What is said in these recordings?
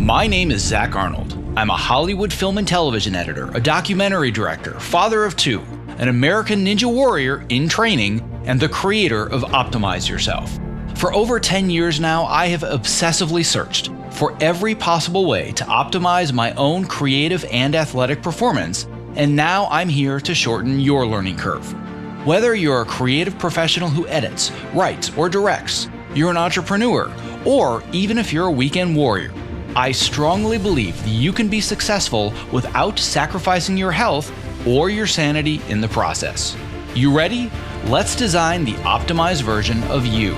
My name is Zach Arnold. I'm a Hollywood film and television editor, a documentary director, father of two, an American Ninja Warrior in training, and the creator of Optimize Yourself. For over 10 years now, I have obsessively searched for every possible way to optimize my own creative and athletic performance, and now I'm here to shorten your learning curve. Whether you're a creative professional who edits, writes, or directs, you're an entrepreneur, or even if you're a weekend warrior, I strongly believe that you can be successful without sacrificing your health or your sanity in the process. You ready? Let's design the optimized version of you.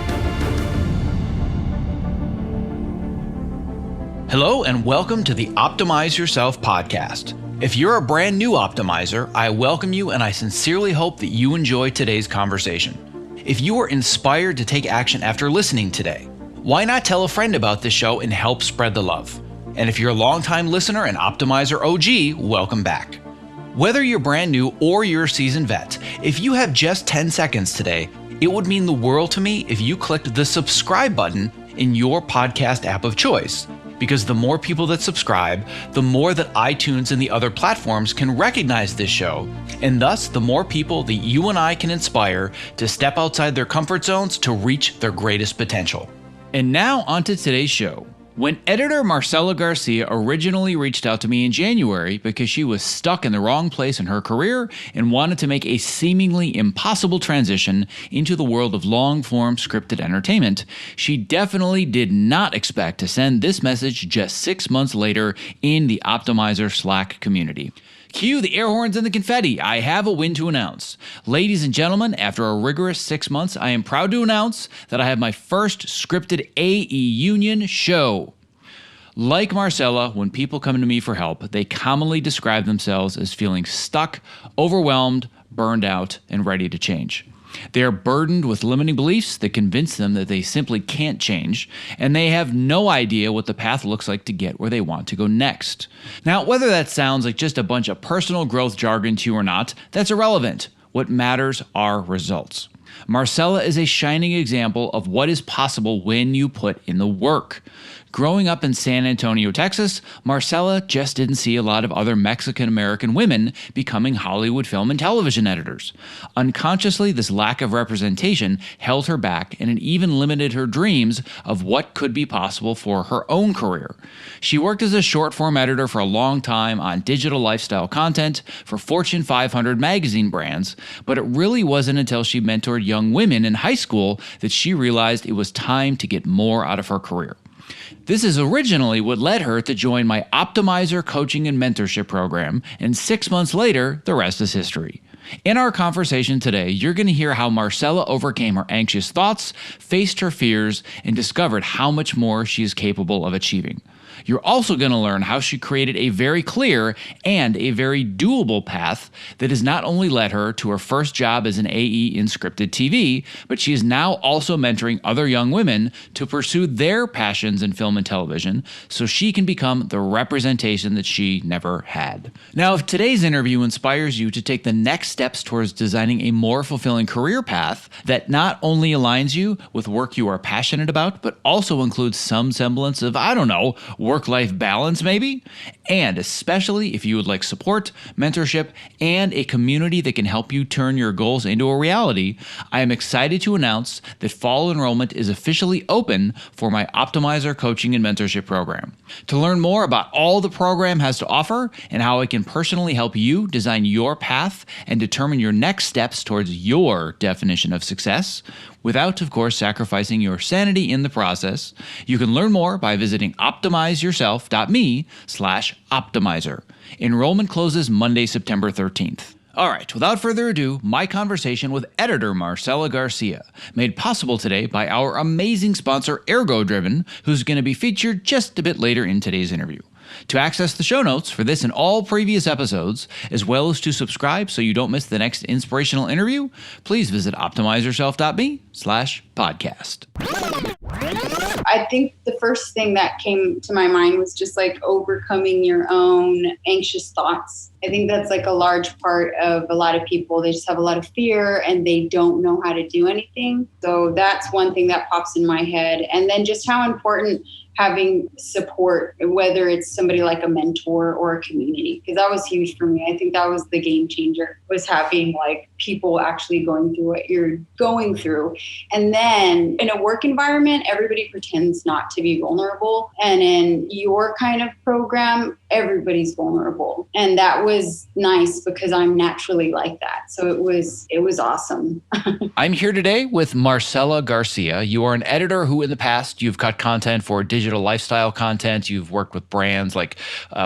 Hello and welcome to the Optimize Yourself podcast. If you're a brand new optimizer, I welcome you and I sincerely hope that you enjoy today's conversation. If you are inspired to take action after listening today, why not tell a friend about this show and help spread the love? And if you're a longtime listener and Optimizer OG, welcome back. Whether you're brand new or you're a seasoned vet, if you have just 10 seconds today, it would mean the world to me if you clicked the subscribe button in your podcast app of choice. Because the more people that subscribe, the more that iTunes and the other platforms can recognize this show, and thus the more people that you and I can inspire to step outside their comfort zones to reach their greatest potential. And now onto today's show. When editor Marcella Garcia originally reached out to me in January because she was stuck in the wrong place in her career and wanted to make a seemingly impossible transition into the world of long-form scripted entertainment, she definitely did not expect to send this message just 6 months later in the Optimizer Slack community. Cue the air horns and the confetti. I have a win to announce. Ladies and gentlemen, after a rigorous 6 months, I am proud to announce that I have my first scripted AE Union show. Like Marcella, when people come to me for help, they commonly describe themselves as feeling stuck, overwhelmed, burned out, and ready to change. They are burdened with limiting beliefs that convince them that they simply can't change, and they have no idea what the path looks like to get where they want to go next. Now, whether that sounds like just a bunch of personal growth jargon to you or not, that's irrelevant. What matters are results. Marcella is a shining example of what is possible when you put in the work. Growing up in San Antonio, Texas, Marcella just didn't see a lot of other Mexican-American women becoming Hollywood film and television editors. Unconsciously, this lack of representation held her back, and it even limited her dreams of what could be possible for her own career. She worked as a short-form editor for a long time on digital lifestyle content for Fortune 500 magazine brands, but it really wasn't until she mentored young women in high school that she realized it was time to get more out of her career. This is originally what led her to join my Optimizer coaching and mentorship program, and 6 months later, the rest is history. In our conversation today, you're going to hear how Marcella overcame her anxious thoughts, faced her fears, and discovered how much more she is capable of achieving. You're also going to learn how she created a very clear and a very doable path that has not only led her to her first job as an AE in scripted TV, but she is now also mentoring other young women to pursue their passions in film and television so she can become the representation that she never had. Now, if today's interview inspires you to take the next steps towards designing a more fulfilling career path that not only aligns you with work you are passionate about, but also includes some semblance of, work-life balance maybe, and especially if you would like support, mentorship, and a community that can help you turn your goals into a reality, I am excited to announce that fall enrollment is officially open for my Optimizer coaching and mentorship program. To learn more about all the program has to offer and how I can personally help you design your path and determine your next steps towards your definition of success, without, of course, sacrificing your sanity in the process, you can learn more by visiting optimizeyourself.me/optimizer. Enrollment closes Monday, September 13th. All right, without further ado, my conversation with editor Marcella Garcia, made possible today by our amazing sponsor ErgoDriven, who's going to be featured just a bit later in today's interview. To access the show notes for this and all previous episodes, as well as to subscribe so you don't miss the next inspirational interview, please visit optimizeyourself.me/podcast. I think the first thing that came to my mind was just like overcoming your own anxious thoughts. I think that's like a large part of a lot of people. They just have a lot of fear and they don't know how to do anything. So that's one thing that pops in my head. And then just how important having support, whether it's somebody like a mentor or a community, because that was huge for me. I think that was the game changer, was having like people actually going through what you're going through. And then in a work environment, everybody pretends not to be vulnerable. And in your kind of program, everybody's vulnerable. And that was nice because I'm naturally like that. So it was awesome. I'm here today with Marcella Garcia. You are an editor who in the past, you've cut content for digital lifestyle content. You've worked with brands like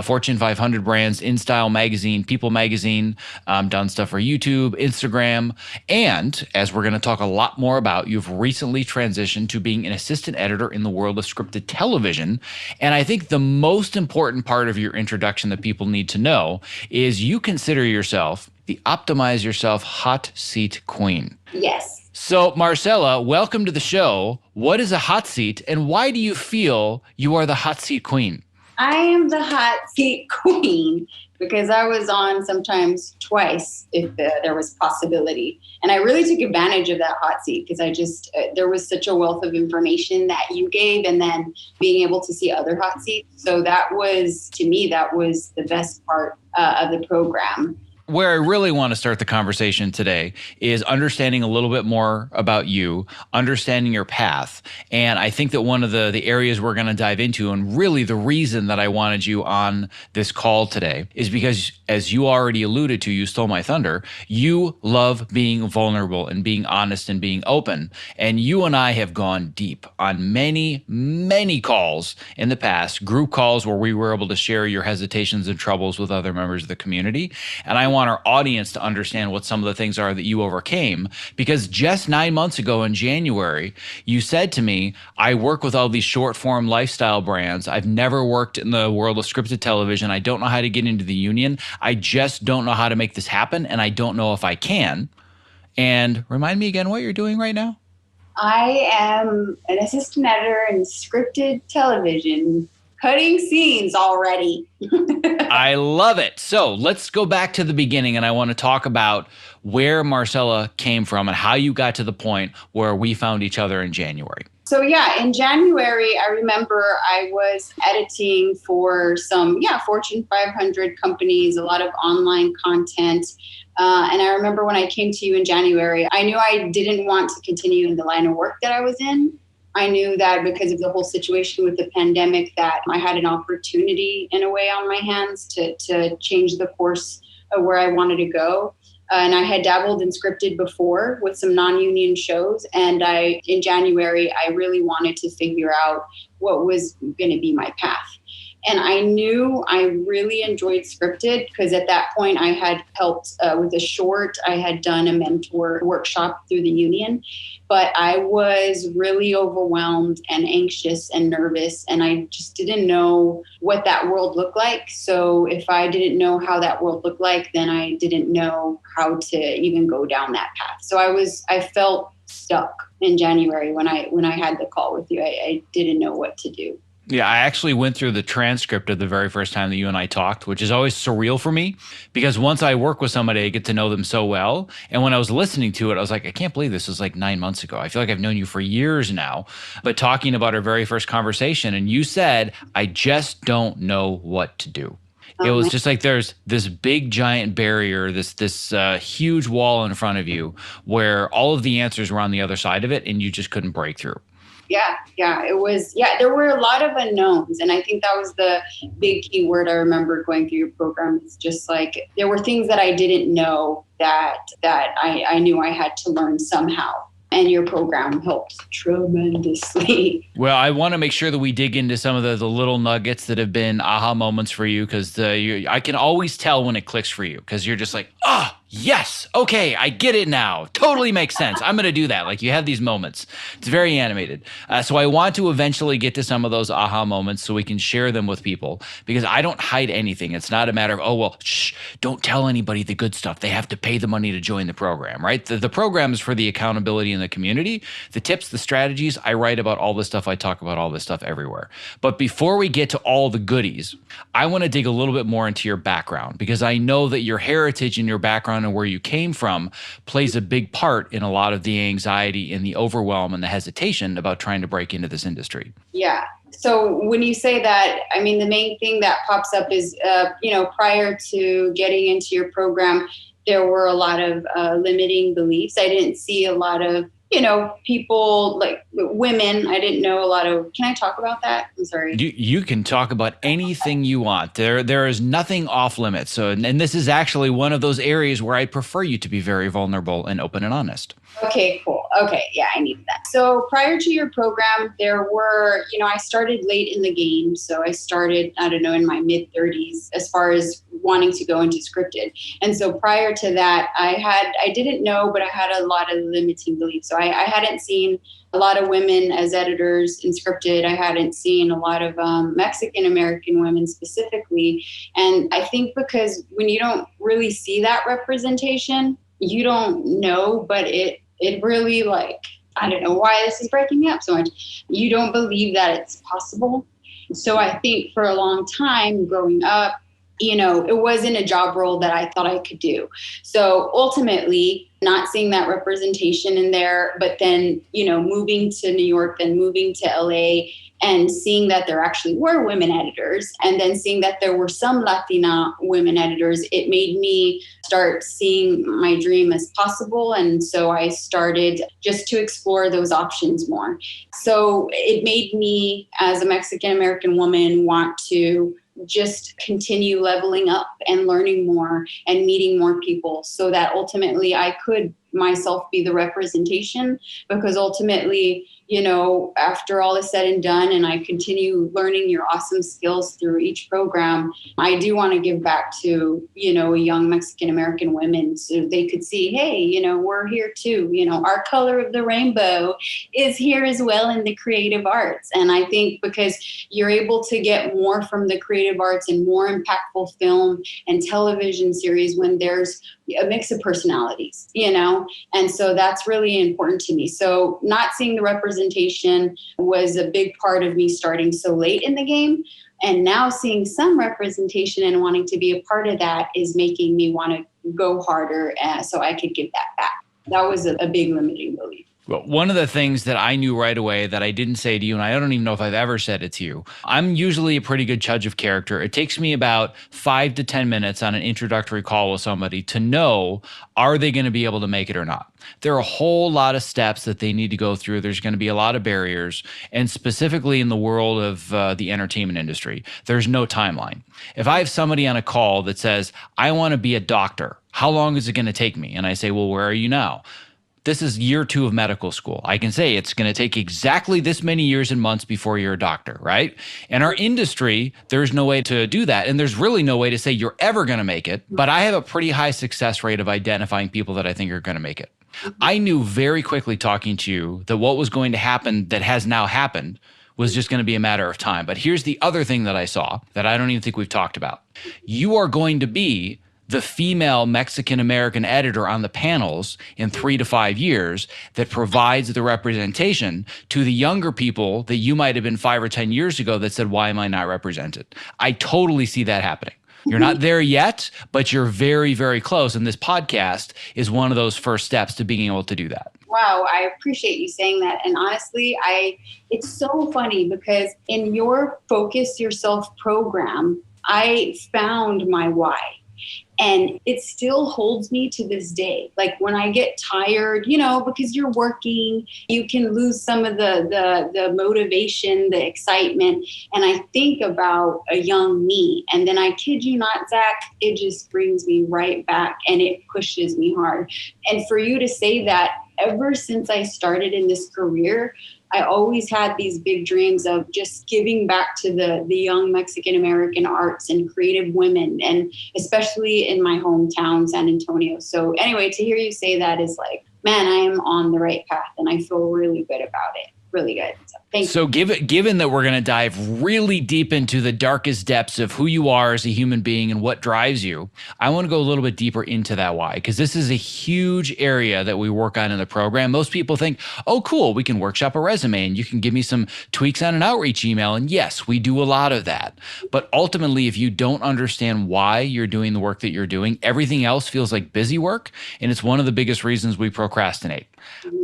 Fortune 500 brands, InStyle Magazine, People Magazine, done stuff for YouTube, Instagram. And as we're going to talk a lot more about, you've recently transitioned to being an assistant editor in the world of scripted television. And I think the most important part of your introduction that people need to know is you consider yourself the Optimize Yourself hot seat queen. Yes. So Marcella, welcome to the show. What is a hot seat and why do you feel you are the hot seat queen? I am the hot seat queen because I was on sometimes twice if there was possibility. And I really took advantage of that hot seat because there was such a wealth of information that you gave and then being able to see other hot seats. So that was, to me, that was the best part of the program. Where I really want to start the conversation today is understanding a little bit more about you, understanding your path. And I think that one of the areas we're going to dive into, and really the reason that I wanted you on this call today, is because, as you already alluded to, you stole my thunder, you love being vulnerable and being honest and being open. And you and I have gone deep on many, many calls in the past, group calls where we were able to share your hesitations and troubles with other members of the community. And I want our audience to understand what some of the things are that you overcame, because just 9 months ago in January, you said to me, I work with all these short form lifestyle brands. I've never worked in the world of scripted television. I don't know how to get into the union. I just don't know how to make this happen. And I don't know if I can. And remind me again what you're doing right now. I am an assistant editor in scripted television, cutting scenes already. I love it. So let's go back to the beginning, and I want to talk about where Marcella came from and how you got to the point where we found each other in January. So yeah, in January, I remember I was editing for some, Fortune 500 companies, a lot of online content. And I remember when I came to you in January, I knew I didn't want to continue in the line of work that I was in. I knew that because of the whole situation with the pandemic that I had an opportunity in a way on my hands to change the course of where I wanted to go. And I had dabbled in scripted before with some non-union shows. And in January, I really wanted to figure out what was going to be my path. And I knew I really enjoyed scripted because at that point I had helped with a short. I had done a mentor workshop through the union, but I was really overwhelmed and anxious and nervous. And I just didn't know what that world looked like. So if I didn't know how that world looked like, then I didn't know how to even go down that path. So I felt stuck in January when I had the call with you. I didn't know what to do. Yeah, I actually went through the transcript of the very first time that you and I talked, which is always surreal for me because once I work with somebody, I get to know them so well. And when I was listening to it, I was like, I can't believe this was like 9 months ago. I feel like I've known you for years now. But talking about our very first conversation, and you said, I just don't know what to do. It was just like there's this big giant barrier, this huge wall in front of you where all of the answers were on the other side of it and you just couldn't break through. Yeah, it was. Yeah, there were a lot of unknowns. And I think that was the big key word I remember going through your program. It's just like there were things that I didn't know that I knew I had to learn somehow. And your program helped tremendously. Well, I want to make sure that we dig into some of the little nuggets that have been aha moments for you because I can always tell when it clicks for you because you're just like, yes, okay, I get it now. Totally makes sense. I'm going to do that. Like you have these moments. It's very animated. So I want to eventually get to some of those aha moments so we can share them with people because I don't hide anything. It's not a matter of, oh, well, shh, don't tell anybody the good stuff. They have to pay the money to join the program, right? The program is for the accountability in the community. The tips, the strategies, I write about all this stuff. I talk about all this stuff everywhere. But before we get to all the goodies, I want to dig a little bit more into your background because I know that your heritage and your background and where you came from plays a big part in a lot of the anxiety and the overwhelm and the hesitation about trying to break into this industry. Yeah. So when you say that, I mean, the main thing that pops up is, prior to getting into your program, there were a lot of limiting beliefs. I didn't see a lot of, people like women. I didn't know a lot of, can I talk about that? I'm sorry. You can talk about anything you want. There is nothing off limits. So, and this is actually one of those areas where I prefer you to be very vulnerable and open and honest. Okay, cool. Okay, yeah, I needed that. So prior to your program, there were, I started late in the game. So I started, I don't know, in my mid 30s as far as wanting to go into scripted. And so prior to that, I didn't know, but I had a lot of limiting beliefs. So I hadn't seen a lot of women as editors in scripted. I hadn't seen a lot of Mexican American women specifically. And I think because when you don't really see that representation, you don't know, but it really, like, I don't know why this is breaking me up so much. You don't believe that it's possible. So I think for a long time growing up, it wasn't a job role that I thought I could do. So ultimately, not seeing that representation in there, but then, moving to New York, then moving to LA, and seeing that there actually were women editors, and then seeing that there were some Latina women editors, it made me start seeing my dream as possible. And so I started just to explore those options more. So it made me, as a Mexican American woman, want to just continue leveling up and learning more and meeting more people so that ultimately I could myself be the representation, because ultimately, after all is said and done and I continue learning your awesome skills through each program, I do want to give back to, young Mexican American women so they could see, hey, we're here too. Our color of the rainbow is here as well in the creative arts. And I think because you're able to get more from the creative arts and more impactful film and television series when there's a mix of personalities, and so that's really important to me. So not seeing the representation was a big part of me starting so late in the game. And now seeing some representation and wanting to be a part of that is making me want to go harder so I could give that back. That was a big limiting belief. Well, one of the things that I knew right away that I didn't say to you, and I don't even know if I've ever said it to you, I'm usually a pretty good judge of character. It takes me about 5 to 10 minutes on an introductory call with somebody to know, are they going to be able to make it or not? There are a whole lot of steps that they need to go through. There's going to be a lot of barriers. And specifically in the world of the entertainment industry, there's no timeline. If I have somebody on a call that says, I want to be a doctor, how long is it going to take me? And I say, well, where are you now? This is year 2 of medical school. I can say it's going to take exactly this many years and months before you're a doctor, right? In our industry, there's no way to do that. And there's really no way to say you're ever going to make it. But I have a pretty high success rate of identifying people that I think are going to make it. I knew very quickly talking to you that what was going to happen that has now happened was just going to be a matter of time. But here's the other thing that I saw that I don't even think we've talked about. You are going to be the female Mexican-American editor on the panels in 3 to 5 years that provides the representation to the younger people that you might have been 5 or 10 years ago that said, why am I not represented? I totally see that happening. You're not there yet, but you're very, very close. And this podcast is one of those first steps to being able to do that. Wow, I appreciate you saying that. And honestly, it's so funny because in your Focus Yourself program, I found my why. And it still holds me to this day. Like when I get tired, because you're working, you can lose some of the motivation, the excitement. And I think about a young me. And then I kid you not, Zach, it just brings me right back and it pushes me hard. And for you to say that ever since I started in this career, I always had these big dreams of just giving back to the young Mexican American arts and creative women, and especially in my hometown, San Antonio. So anyway, to hear you say that is like, man, I am on the right path, and I feel really good about it. Really good. So thank you. So given that we're going to dive really deep into the darkest depths of who you are as a human being and what drives you, I want to go a little bit deeper into that why, because this is a huge area that we work on in the program. Most people think, oh, cool, we can workshop a resume and you can give me some tweaks on an outreach email. And yes, we do a lot of that. But ultimately, if you don't understand why you're doing the work that you're doing, everything else feels like busy work. And it's one of the biggest reasons we procrastinate.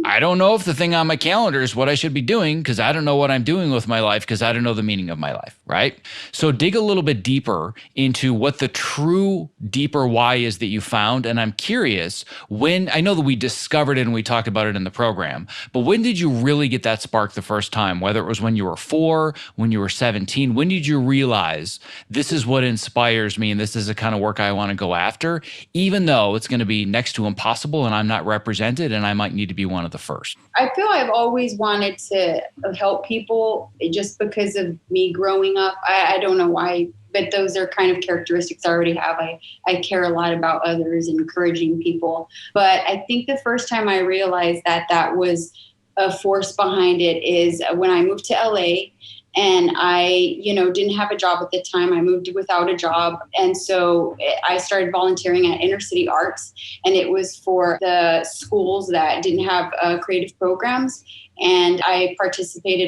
I don't know if the thing on my calendar is what I should be doing because I don't know what I'm doing with my life because I don't know the meaning of my life, right? So dig a little bit deeper into what the true deeper why is that you found. And I'm curious when, I know that we discovered it and we talked about it in the program, but when did you really get that spark the first time? Whether it was when you were 4, when you were 17, when did you realize this is what inspires me and this is the kind of work I want to go after, even though it's going to be next to impossible and I'm not represented and I might need to be one of the first? I feel I've always wanted to help people just because of me growing up. I don't know why, but those are kind of characteristics I already have. I care a lot about others and encouraging people. But I think the first time I realized that was a force behind it is when I moved to LA. And I, didn't have a job at the time. I moved without a job. And so I started volunteering at Inner City Arts. And it was for the schools that didn't have creative programs. And I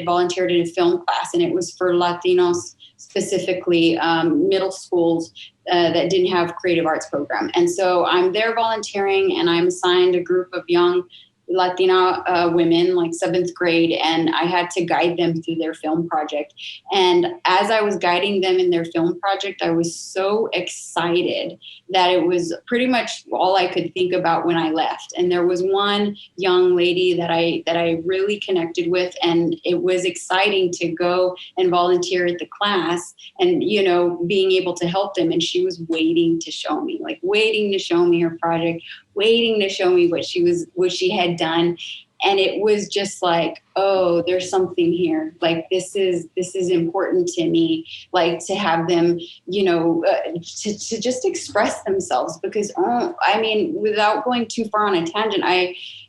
volunteered in a film class. And it was for Latinos, specifically middle schools that didn't have creative arts program. And so I'm there volunteering and I'm assigned a group of young Latina women, like 7th grade, and I had to guide them through their film project. And as I was guiding them in their film project, I was so excited that it was pretty much all I could think about when I left. And there was one young lady that I really connected with, and it was exciting to go and volunteer at the class and, being able to help them. And she was waiting to show me her project, waiting to show me what she had done. And it was just like, oh, there's something here. Like, this is important to me, like to have them, to just express themselves because, without going too far on a tangent,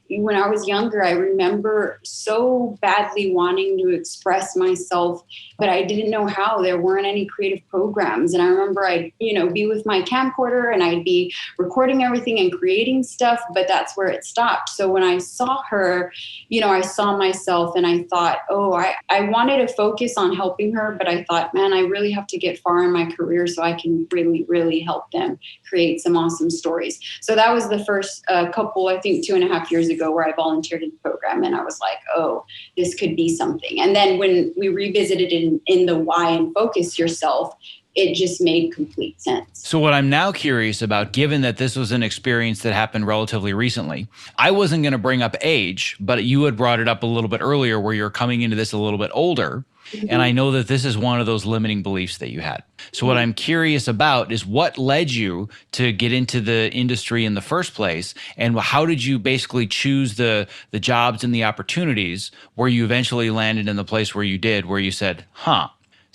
when I was younger, I remember so badly wanting to express myself, but I didn't know how. There weren't any creative programs. And I remember I'd, be with my camcorder and I'd be recording everything and creating stuff, but that's where it stopped. So when I saw her, I saw myself and I thought, oh, I wanted to focus on helping her, but I thought, man, I really have to get far in my career so I can really, really help them create some awesome stories. So that was the first couple, I think 2.5 years ago, where I volunteered in the program, and I was like, oh, this could be something. And then when we revisited it in the why and focus yourself, it just made complete sense. So what I'm now curious about, given that this was an experience that happened relatively recently, I wasn't going to bring up age, but you had brought it up a little bit earlier where you're coming into this a little bit older. Mm-hmm. And I know that this is one of those limiting beliefs that you had. So what I'm curious about is what led you to get into the industry in the first place, and how did you basically choose the jobs and the opportunities where you eventually landed in the place where you did, where you said,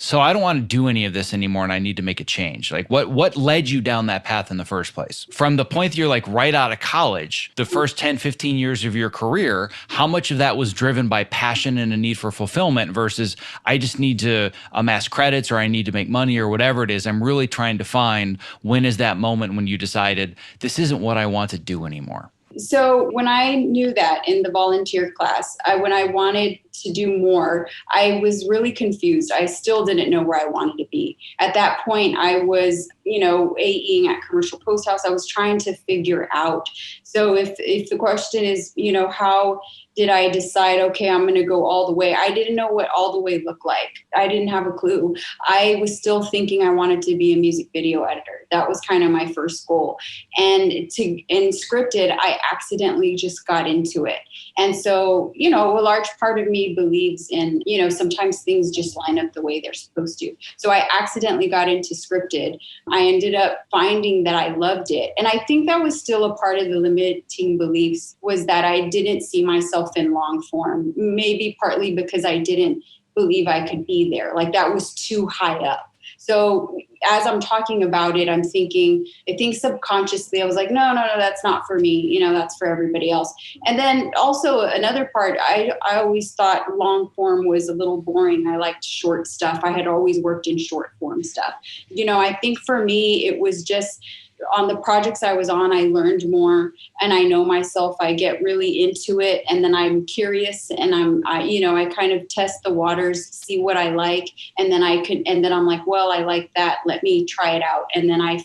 so I don't want to do any of this anymore and I need to make a change. Like what led you down that path in the first place? From the point that you're like right out of college, the first 10, 15 years of your career, how much of that was driven by passion and a need for fulfillment versus I just need to amass credits or I need to make money or whatever it is. I'm really trying to find when is that moment when you decided this isn't what I want to do anymore. So when I knew that in the volunteer class, when I wanted to do more, I was really confused. I still didn't know where I wanted to be. At that point, I was, AEing at Commercial Post House. I was trying to figure out. So if the question is, how did I decide, okay, I'm going to go all the way? I didn't know what all the way looked like. I didn't have a clue. I was still thinking I wanted to be a music video editor. That was kind of my first goal. And in scripted, I accidentally just got into it. And so, a large part of me believes in, sometimes things just line up the way they're supposed to. So I accidentally got into scripted. I ended up finding that I loved it. And I think that was still a part of the limiting beliefs, was that I didn't see myself in long form, maybe partly because I didn't believe I could be there. Like that was too high up. So as I'm talking about it, I think subconsciously I was like, no, that's not for me. That's for everybody else. And then also another part, I always thought long form was a little boring. I liked short stuff. I had always worked in short form stuff. I think for me, it was just on the projects I was on, I learned more, and I know myself. I get really into it, and then I'm curious, and I kind of test the waters, see what I like, and then I'm like, well, I like that. Let me try it out, and then I,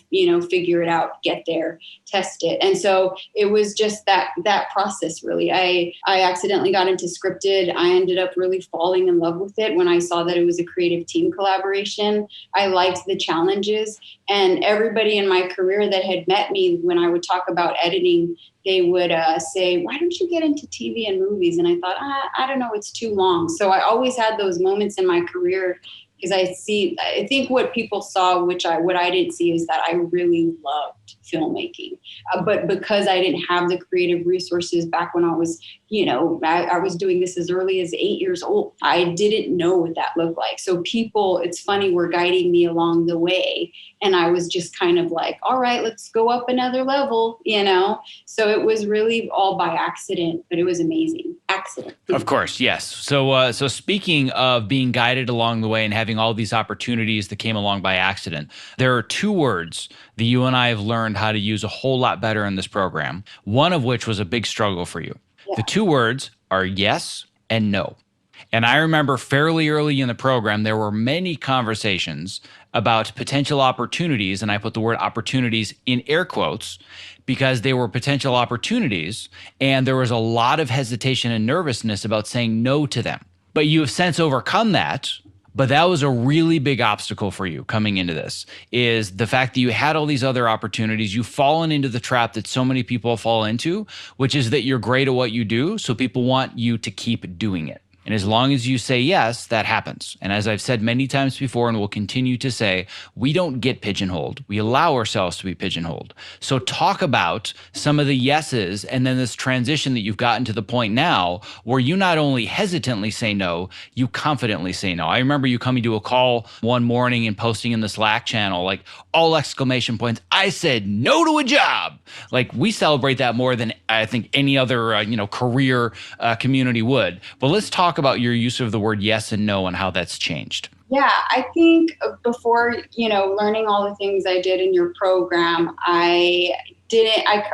figure it out, get there, test it, and so it was just that process. Really, I accidentally got into scripted. I ended up really falling in love with it when I saw that it was a creative team collaboration. I liked the challenges, and everybody in my career that had met me, when I would talk about editing, they would say, why don't you get into TV and movies? And I thought, I don't know, it's too long. So I always had those moments in my career, because I think what people saw, what I didn't see, is that I really loved filmmaking. But because I didn't have the creative resources back when I was, I was doing this as early as 8 years old. I didn't know what that looked like. So people, it's funny, were guiding me along the way. And I was just kind of like, all right, let's go up another level, So it was really all by accident, but it was amazing. Accident. Of course, yes. So speaking of being guided along the way and having all these opportunities that came along by accident, there are two words that you and I have learned how to use a whole lot better in this program, one of which was a big struggle for you. Yeah. The two words are yes and no. And I remember fairly early in the program, there were many conversations about potential opportunities, and I put the word opportunities in air quotes because they were potential opportunities, and there was a lot of hesitation and nervousness about saying no to them. But you have since overcome that. But that was a really big obstacle for you coming into this, is the fact that you had all these other opportunities. You've fallen into the trap that so many people fall into, which is that you're great at what you do, so people want you to keep doing it. And as long as you say yes, that happens. And as I've said many times before and will continue to say, we don't get pigeonholed. We allow ourselves to be pigeonholed. So talk about some of the yeses and then this transition that you've gotten to the point now where you not only hesitantly say no, you confidently say no. I remember you coming to a call one morning and posting in the Slack channel, like all exclamation points, I said no to a job. Like we celebrate that more than I think any other career community would. But let's talk about your use of the word yes and no and how that's changed. Yeah, I think before, learning all the things I did in your program, I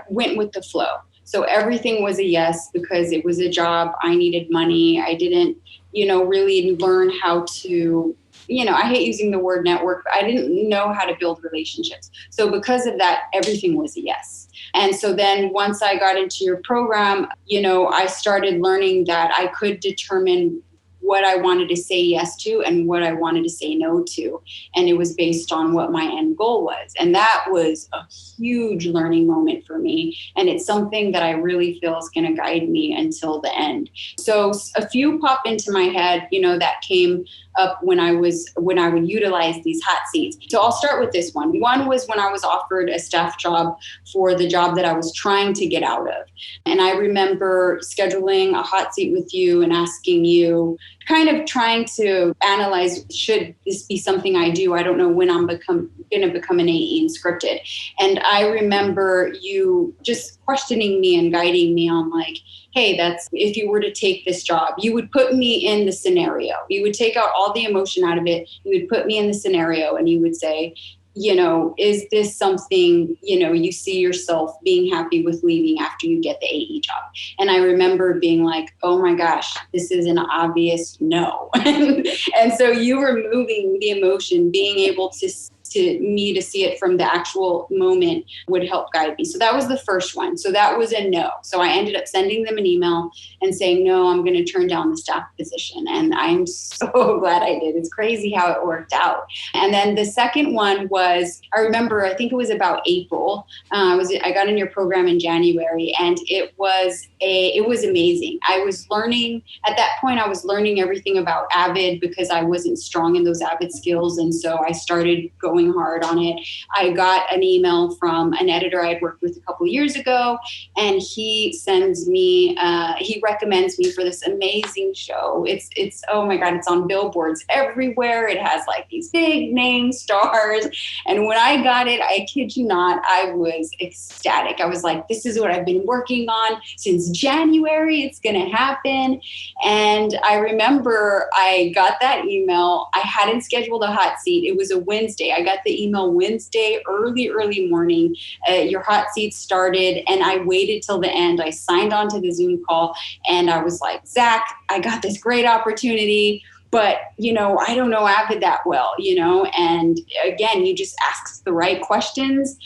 went with the flow. So everything was a yes because it was a job. I needed money. I didn't, really learn how to, I hate using the word network, but I didn't know how to build relationships. So because of that, everything was a yes. And so then once I got into your program, I started learning that I could determine what I wanted to say yes to and what I wanted to say no to. And it was based on what my end goal was. And that was a huge learning moment for me. And it's something that I really feel is going to guide me until the end. So a few pop into my head, that came up when I would utilize these hot seats. So I'll start with this one. One was when I was offered a staff job for the job that I was trying to get out of. And I remember scheduling a hot seat with you and asking you, kind of trying to analyze, should this be something I do? I don't know when I'm going to become an AE in scripted. And I remember you just questioning me and guiding me on like, hey, if you were to take this job, you would put me in the scenario. You would take out all the emotion out of it. You would put me in the scenario and you would say, is this something, you see yourself being happy with leaving after you get the AE job? And I remember being like, oh my gosh, this is an obvious no. And so you removing the emotion, being able to me to see it from the actual moment would help guide me. So that was the first one. So that was a no. So I ended up sending them an email and saying, no, I'm going to turn down the staff position. And I'm so glad I did. It's crazy how it worked out. And then the second one was, I remember, I think it was about April. I got in your program in January, and it was amazing. I was learning, at that point, I was learning everything about Avid because I wasn't strong in those Avid skills. And so I started going hard on it. I got an email from an editor I'd worked with a couple of years ago, and he recommends me for this amazing show. It's oh my God, it's on billboards everywhere. It has like these big name stars. And when I got it, I kid you not, I was ecstatic. I was like, this is what I've been working on since January. It's going to happen. And I remember I got that email. I hadn't scheduled a hot seat. It was a Wednesday. I got the email Wednesday, early morning. Your hot seat started, and I waited till the end. I signed on to the Zoom call, and I was like, Zach, I got this great opportunity, but, I don't know Avid that well, and again, you just asked the right questions,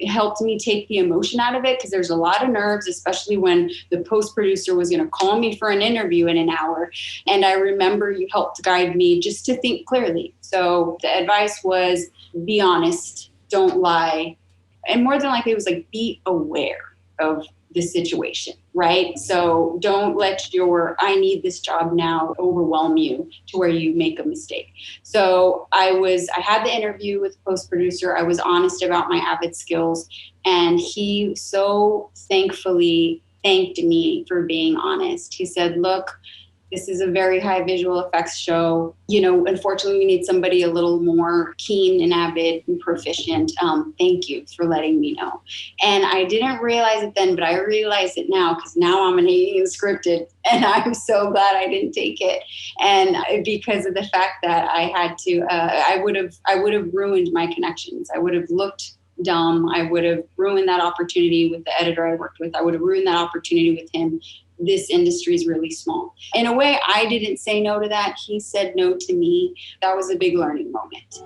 helped me take the emotion out of it, because there's a lot of nerves, especially when the post producer was going to call me for an interview in an hour. And I remember you helped guide me just to think clearly. So the advice was, be honest, don't lie. And more than likely, it was like, be aware of the situation, right? So don't let your I need this job now overwhelm you to where you make a mistake. So I had the interview with the post producer. I was honest about my Avid skills, and he so thankfully thanked me for being honest. He said, look, this is a very high visual effects show. Unfortunately, we need somebody a little more keen and avid and proficient. Thank you for letting me know. And I didn't realize it then, but I realize it now, because now I'm an A scripted, and I'm so glad I didn't take it. And because of the fact that I had to, I would have ruined my connections. I would have looked dumb. I would have ruined that opportunity with the editor I worked with. I would have ruined that opportunity with him. This industry is really small. In a way, I didn't say no to that. He said no to me. That was a big learning moment.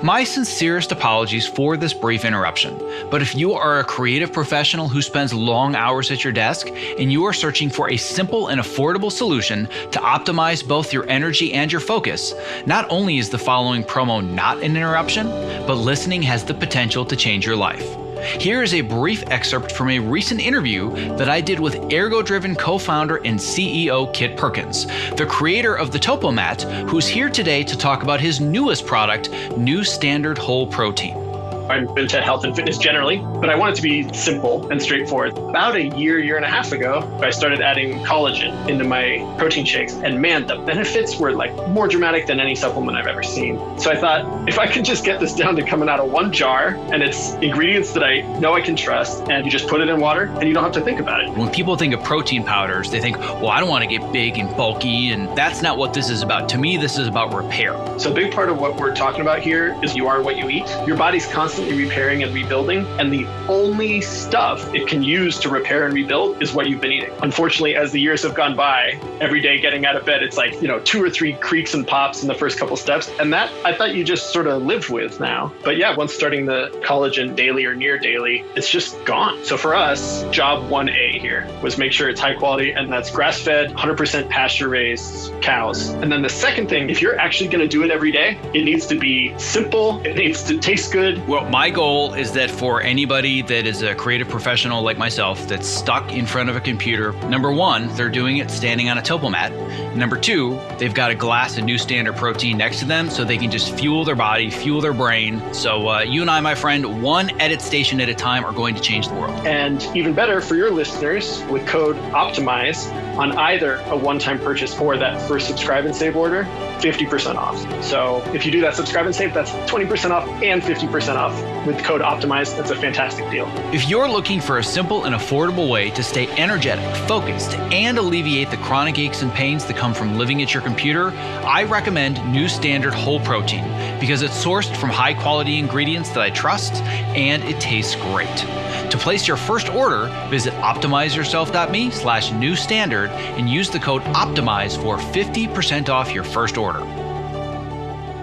My sincerest apologies for this brief interruption, but if you are a creative professional who spends long hours at your desk and you are searching for a simple and affordable solution to optimize both your energy and your focus, not only is the following promo not an interruption, but listening has the potential to change your life. Here is a brief excerpt from a recent interview that I did with Ergo-Driven co-founder and CEO Kit Perkins, the creator of the Topomat, who's here today to talk about his newest product, New Standard Whole Protein. I'm into health and fitness generally, but I want it to be simple and straightforward. About a year and a half ago, I started adding collagen into my protein shakes. And man, the benefits were like more dramatic than any supplement I've ever seen. So I thought, if I could just get this down to coming out of one jar, and it's ingredients that I know I can trust, and you just put it in water and you don't have to think about it. When people think of protein powders, they think, well, I don't want to get big and bulky, and that's not what this is about. To me, this is about repair. So a big part of what we're talking about here is you are what you eat. Your body's constantly repairing and rebuilding, and the only stuff it can use to repair and rebuild is what you've been eating. Unfortunately, as the years have gone by, every day getting out of bed, it's like, 2 or 3 creaks and pops in the first couple steps, and that I thought you just sort of lived with now. But yeah, once starting the collagen daily or near daily, it's just gone. So for us, job 1A here was make sure it's high quality, and that's grass-fed, 100% pasture-raised cows. And then the second thing, if you're actually going to do it every day, it needs to be simple, it needs to taste good. Well, my goal is that for anybody that is a creative professional like myself that's stuck in front of a computer, number one, they're doing it standing on a Topomat. Number two, they've got a glass of New Standard Protein next to them so they can just fuel their body, fuel their brain. So you and I, my friend, one edit station at a time are going to change the world. And even better for your listeners, with code OPTIMIZE on either a one-time purchase or that first subscribe and save order, 50% off. So if you do that subscribe and save, that's 20% off and 50% off with code OPTIMIZE. That's a fantastic deal. If you're looking for a simple and affordable way to stay energetic, focused, and alleviate the chronic aches and pains that come from living at your computer, I recommend New Standard Whole Protein because it's sourced from high quality ingredients that I trust and it tastes great. To place your first order, visit optimizeyourself.me/newstandard and use the code OPTIMIZE for 50% off your first order.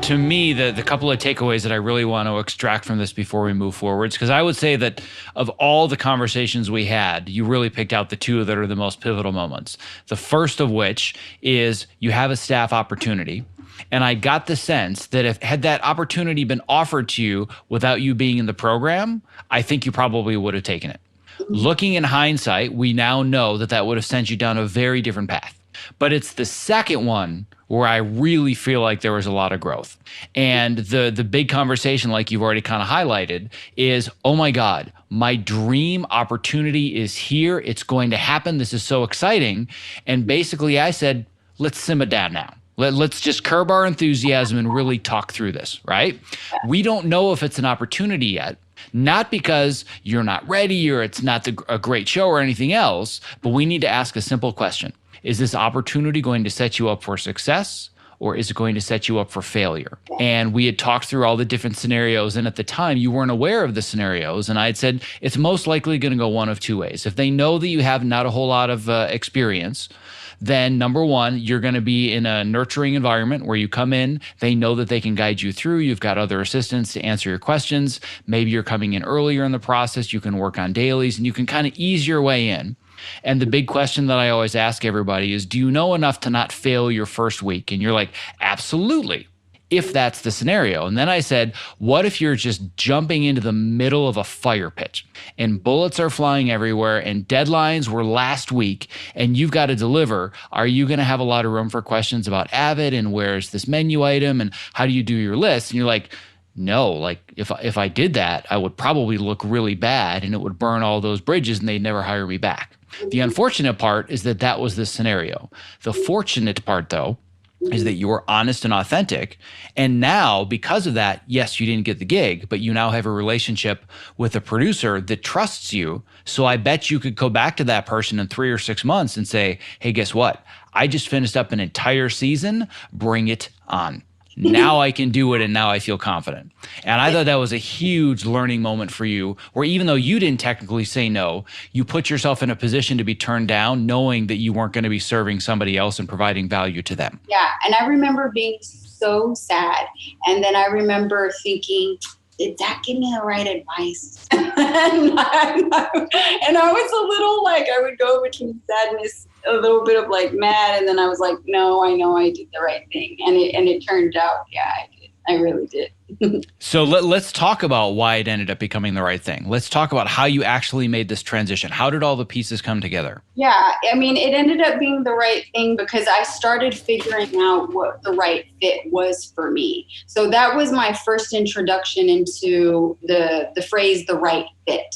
to me, the couple of takeaways that I really want to extract from this before we move forwards, because I would say that of all the conversations we had, you really picked out the two that are the most pivotal moments. The first of which is you have a staff opportunity. And I got the sense that if had that opportunity been offered to you without you being in the program, I think you probably would have taken it. Looking in hindsight, we now know that that would have sent you down a very different path. But it's the second one where I really feel like there was a lot of growth. And the big conversation, like you've already kind of highlighted, is, oh my God, my dream opportunity is here. It's going to happen. This is so exciting. And basically I said, let's simmer down now. Let's just curb our enthusiasm and really talk through this, right? We don't know if it's an opportunity yet, not because you're not ready or it's not a great show or anything else, but we need to ask a simple question. Is this opportunity going to set you up for success, or is it going to set you up for failure? And we had talked through all the different scenarios, and at the time you weren't aware of the scenarios, and I had said it's most likely going to go one of two ways. If they know that you have not a whole lot of experience, then number one, you're going to be in a nurturing environment where you come in, they know that they can guide you through. You've got other assistants to answer your questions. Maybe you're coming in earlier in the process. You can work on dailies and you can kind of ease your way in. And the big question that I always ask everybody is, do you know enough to not fail your first week? And you're like, absolutely, if that's the scenario. And then I said, what if you're just jumping into the middle of a fire pit and bullets are flying everywhere and deadlines were last week and you've got to deliver? Are you going to have a lot of room for questions about Avid and where's this menu item and how do you do your list? And you're like, no, like if I did that, I would probably look really bad and it would burn all those bridges and they'd never hire me back. The unfortunate part is that that was the scenario. The fortunate part, though, is that you were honest and authentic. And now, because of that, yes, you didn't get the gig, but you now have a relationship with a producer that trusts you. So I bet you could go back to that person in 3 or 6 months and say, hey, guess what? I just finished up an entire season. Bring it on. Now I can do it, and now I feel confident. And I thought that was a huge learning moment for you, where even though you didn't technically say no, you put yourself in a position to be turned down, knowing that you weren't going to be serving somebody else and providing value to them. Yeah, and I remember being so sad. And then I remember thinking, did that give me the right advice? and I was a little like, I would go between sadness, a little bit of like mad, and then I was like, no, I know I did the right thing. And it turned out, yeah, I did. I really did. So let's talk about why it ended up becoming the right thing. Let's talk about how you actually made this transition. How did all the pieces come together? Yeah, I mean, it ended up being the right thing because I started figuring out what the right fit was for me. So that was my first introduction into the phrase, the right fit.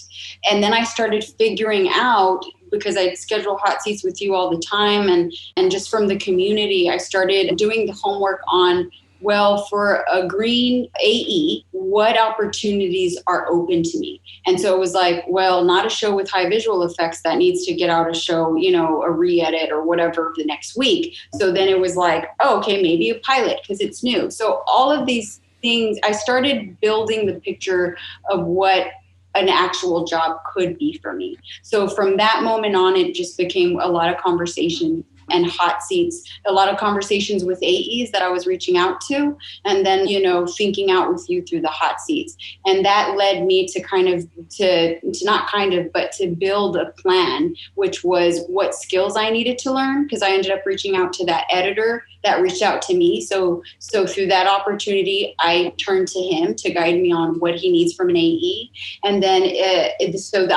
And then I started figuring out, because I'd schedule hot seats with you all the time and just from the community, I started doing the homework on, well, for a green AE, what opportunities are open to me? And so it was like, well, not a show with high visual effects that needs to get out a show, a re-edit or whatever the next week. So then it was like, oh, okay, maybe a pilot because it's new. So all of these things, I started building the picture of what an actual job could be for me. So from that moment on, it just became a lot of conversation and hot seats, a lot of conversations with AEs that I was reaching out to, and then, thinking out with you through the hot seats. And that led me to to build a plan, which was what skills I needed to learn, because I ended up reaching out to that editor that reached out to me. So through that opportunity, I turned to him to guide me on what he needs from an AE. And then so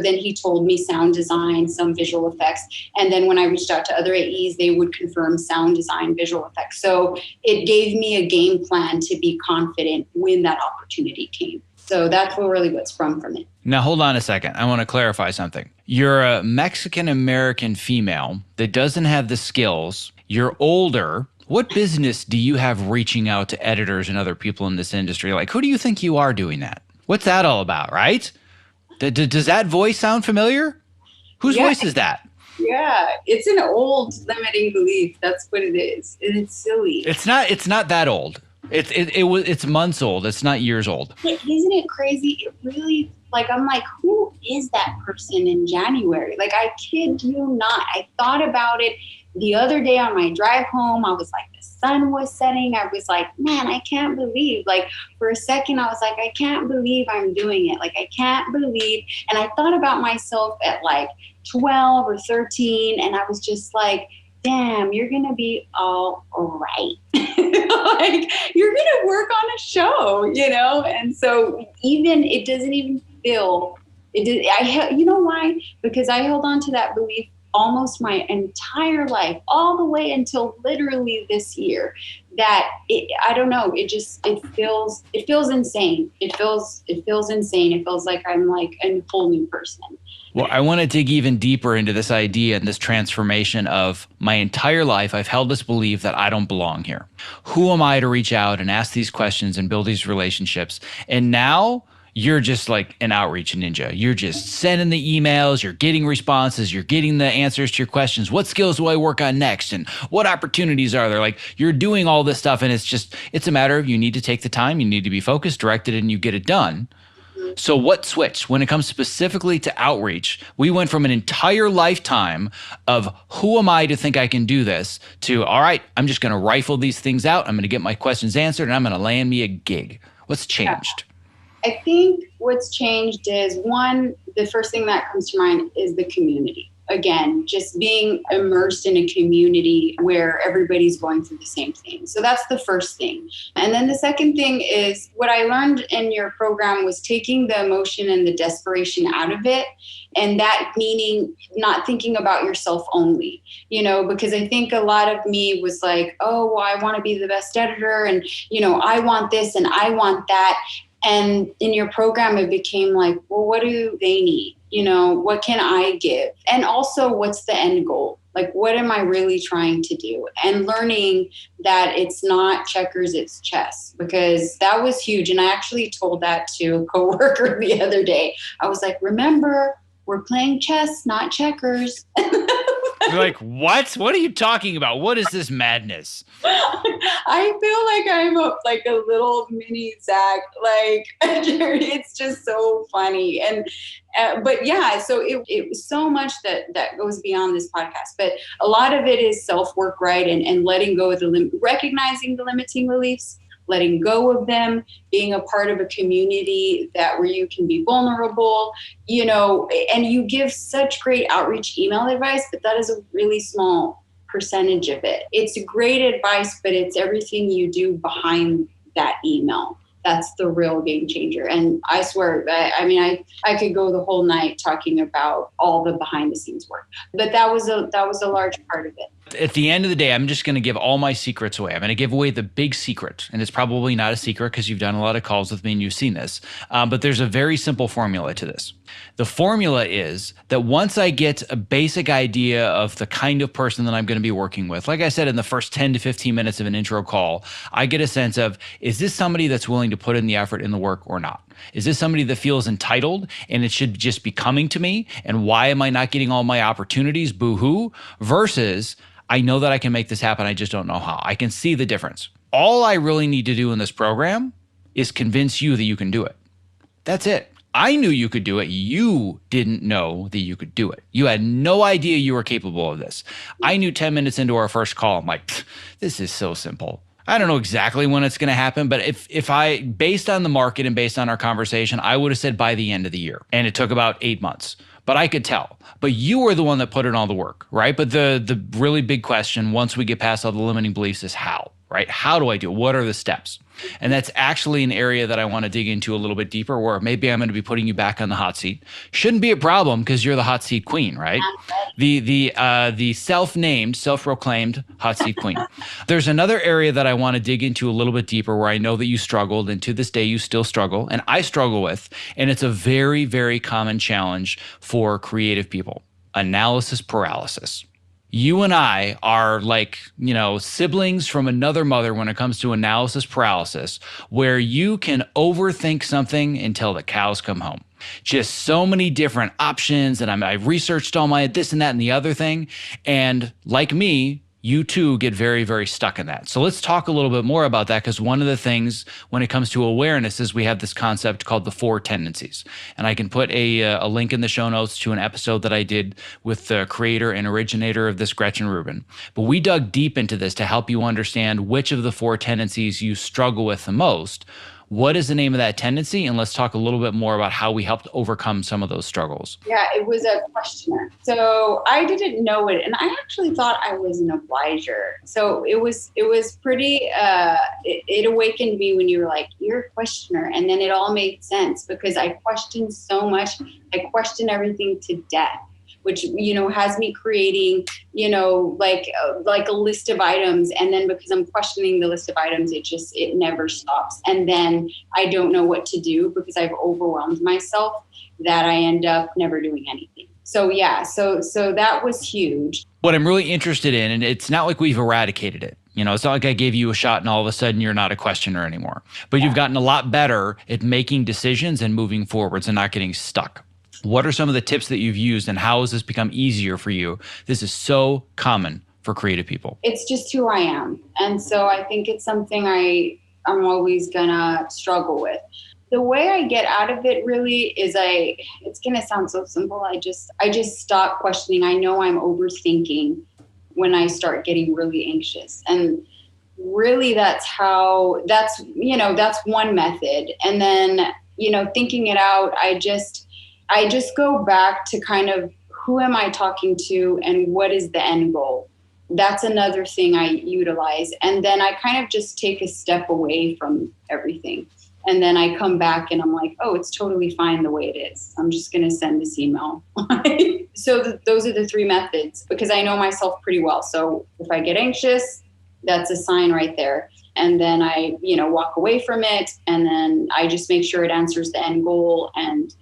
then he told me sound design, some visual effects. And then when I reached out to other AEs, they would confirm sound design, visual effects. So it gave me a game plan to be confident when that opportunity came. So that's what's from it. Now, hold on a second. I want to clarify something. You're a Mexican-American female that doesn't have the skills. You're older. What business do you have reaching out to editors and other people in this industry? Like, who do you think you are doing that? What's that all about, right? Does that voice sound familiar? Whose voice is that? Yeah, it's an old limiting belief. That's what it is. And it's silly. It's not that old. It's months old. It's not years old. Isn't it crazy? It really, I'm like, who is that person in January? Like, I kid you not. I thought about it the other day on my drive home. I was like, the sun was setting, I was like, man, I can't believe, like for a second, I was like, I can't believe I'm doing it. Like, I can't believe. And I thought about myself at like 12 or 13. And I was just like, damn, you're going to be all right. Like, you're going to work on a show, you know? And so even, it doesn't even feel, you know why? Because I held on to that belief almost my entire life, all the way until literally this year, that I don't know, it feels insane. It feels insane. It feels like I'm like a whole new person. Well, I want to dig even deeper into this idea and this transformation of my entire life. I've held this belief that I don't belong here. Who am I to reach out and ask these questions and build these relationships? And now you're just like an outreach ninja. You're just sending the emails, you're getting responses, you're getting the answers to your questions. What skills do I work on next? And what opportunities are there? Like, you're doing all this stuff, and it's a matter of, you need to take the time, you need to be focused, directed, and you get it done. So what switched when it comes specifically to outreach? We went from an entire lifetime of who am I to think I can do this to, all right, I'm just going to rifle these things out. I'm going to get my questions answered, and I'm going to land me a gig. What's changed? I think what's changed is, one, the first thing that comes to mind is the community. Again, just being immersed in a community where everybody's going through the same thing. So that's the first thing. And then the second thing is, what I learned in your program was taking the emotion and the desperation out of it. And that meaning not thinking about yourself only, you know, because I think a lot of me was like, oh, well, I want to be the best editor, and, you know, I want this and I want that. And in your program, it became like, well, what do they need? You know, what can I give? And also, what's the end goal? Like, what am I really trying to do? And learning that it's not checkers, it's chess, because that was huge. And I actually told that to a coworker the other day. I was like, remember, we're playing chess, not checkers. You're like, what? What are you talking about? What is this madness? I feel like I'm like a little mini Zach. Like, it's just so funny. And, but yeah, so it was so much that goes beyond this podcast. But a lot of it is self-work, right? And letting go of recognizing the limiting beliefs, letting go of them, being a part of a community where you can be vulnerable, you know, and you give such great outreach email advice, but that is a really small percentage of it. It's great advice, but it's everything you do behind that email. That's the real game changer. And I swear, I could go the whole night talking about all the behind the scenes work, but that was a large part of it. At the end of the day, I'm just going to give all my secrets away. I'm going to give away the big secret. And it's probably not a secret because you've done a lot of calls with me and you've seen this. But there's a very simple formula to this. The formula is that once I get a basic idea of the kind of person that I'm going to be working with, like I said, in the first 10 to 15 minutes of an intro call, I get a sense of, is this somebody that's willing to put in the effort in the work or not? Is this somebody that feels entitled and it should just be coming to me? And why am I not getting all my opportunities? Boo-hoo. Versus, I know that I can make this happen. I just don't know how. I can see the difference. All I really need to do in this program is convince you that you can do it. That's it. I knew you could do it. You didn't know that you could do it. You had no idea you were capable of this. I knew 10 minutes into our first call, I'm like, this is so simple. I don't know exactly when it's going to happen, but if I, based on the market and based on our conversation, I would have said by the end of the year. And it took about 8 months. But I could tell. But you were the one that put in all the work, right? But the really big question, once we get past all the limiting beliefs, is how, right? How do I do it? What are the steps? And that's actually an area that I want to dig into a little bit deeper, where maybe I'm going to be putting you back on the hot seat. Shouldn't be a problem because you're the hot seat queen, right? The self-named, self-proclaimed hot seat queen. There's another area that I want to dig into a little bit deeper, where I know that you struggled, and to this day you still struggle, and I struggle with, and it's a very, very common challenge for creative people: analysis paralysis. You and I are like, you know, siblings from another mother when it comes to analysis paralysis, where you can overthink something until the cows come home. Just so many different options, and I've researched all my this and that and the other thing. And like me, you too get very, very stuck in that. So let's talk a little bit more about that, because one of the things when it comes to awareness is we have this concept called the Four Tendencies. And I can put a link in the show notes to an episode that I did with the creator and originator of this, Gretchen Rubin. But we dug deep into this to help you understand which of the four tendencies you struggle with the most. What is the name of that tendency? And let's talk a little bit more about how we helped overcome some of those struggles. Yeah, it was a questioner. So I didn't know it. And I actually thought I was an obliger. So it was pretty, it awakened me when you were like, you're a questioner. And then it all made sense because I questioned so much. I questioned everything to death, which, has me creating, like a list of items. And then because I'm questioning the list of items, it never stops. And then I don't know what to do because I've overwhelmed myself that I end up never doing anything. So yeah, so that was huge. What I'm really interested in, and it's not like we've eradicated it. It's not like I gave you a shot and all of a sudden you're not a questioner anymore. But you've gotten a lot better at making decisions and moving forwards and not getting stuck. What are some of the tips that you've used and how has this become easier for you? This is so common for creative people. It's just who I am. And so I think it's something I'm always gonna struggle with. The way I get out of it really is it's gonna sound so simple. I just stop questioning. I know I'm overthinking when I start getting really anxious. And really that's one method. And then, thinking it out, I just go back to kind of who am I talking to and what is the end goal? That's another thing I utilize. And then I kind of just take a step away from everything. And then I come back and I'm like, oh, it's totally fine the way it is. I'm just going to send this email. So those are the three methods because I know myself pretty well. So if I get anxious, that's a sign right there. And then I, walk away from it. And then I just make sure it answers the end goal and,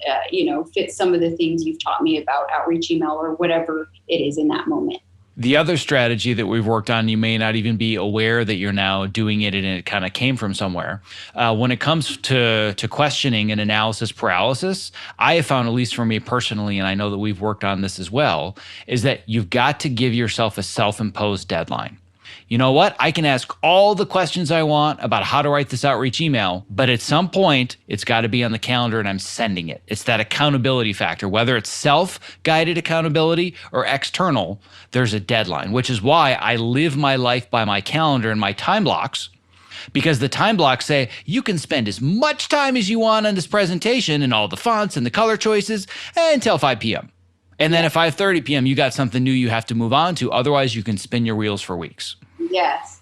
fits some of the things you've taught me about outreach email or whatever it is in that moment. The other strategy that we've worked on, you may not even be aware that you're now doing it and it kind of came from somewhere. When it comes to questioning and analysis paralysis, I have found, at least for me personally, and I know that we've worked on this as well, is that you've got to give yourself a self-imposed deadline. You know what? I can ask all the questions I want about how to write this outreach email, but at some point, it's got to be on the calendar and I'm sending it. It's that accountability factor. Whether it's self-guided accountability or external, there's a deadline, which is why I live my life by my calendar and my time blocks, because the time blocks say you can spend as much time as you want on this presentation and all the fonts and the color choices until 5 p.m. And then at 5:30 p.m., you got something new you have to move on to. Otherwise, you can spin your wheels for weeks. Yes.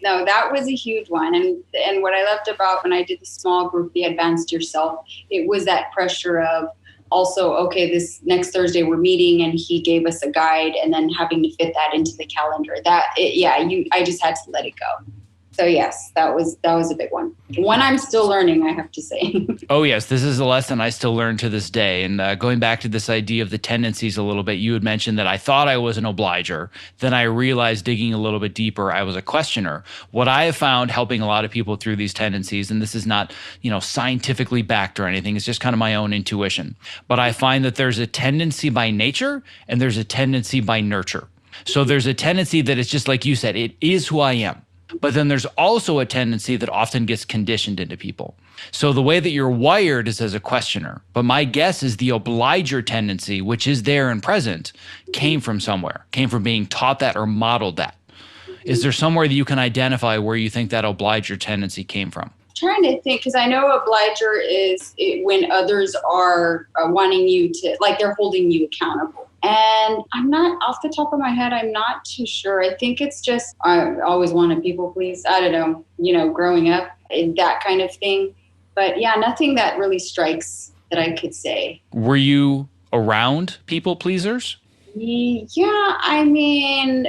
No, that was a huge one. And what I loved about when I did the small group, the Advanced Yourself, it was that pressure of also, okay, this next Thursday we're meeting and he gave us a guide and then having to fit that into the calendar. I just had to let it go. So yes, that was a big one. One I'm still learning, I have to say. Oh yes, this is a lesson I still learn to this day. And going back to this idea of the tendencies a little bit, you had mentioned that I thought I was an obliger. Then I realized, digging a little bit deeper, I was a questioner. What I have found helping a lot of people through these tendencies, and this is not, scientifically backed or anything, it's just kind of my own intuition. But I find that there's a tendency by nature and there's a tendency by nurture. So there's a tendency that is just like you said, it is who I am. But then there's also a tendency that often gets conditioned into people. So the way that you're wired is as a questioner. But my guess is the obliger tendency, which is there and present, came from somewhere, came from being taught that or modeled that. Is there somewhere that you can identify where you think that obliger tendency came from? Trying to think, because I know obliger is when others are wanting you to, like they're holding you accountable. And I'm not, off the top of my head, I'm not too sure. I think it's just, I always wanted people please. I don't know, growing up, that kind of thing. But yeah, nothing that really strikes that I could say. Were you around people pleasers? Yeah, being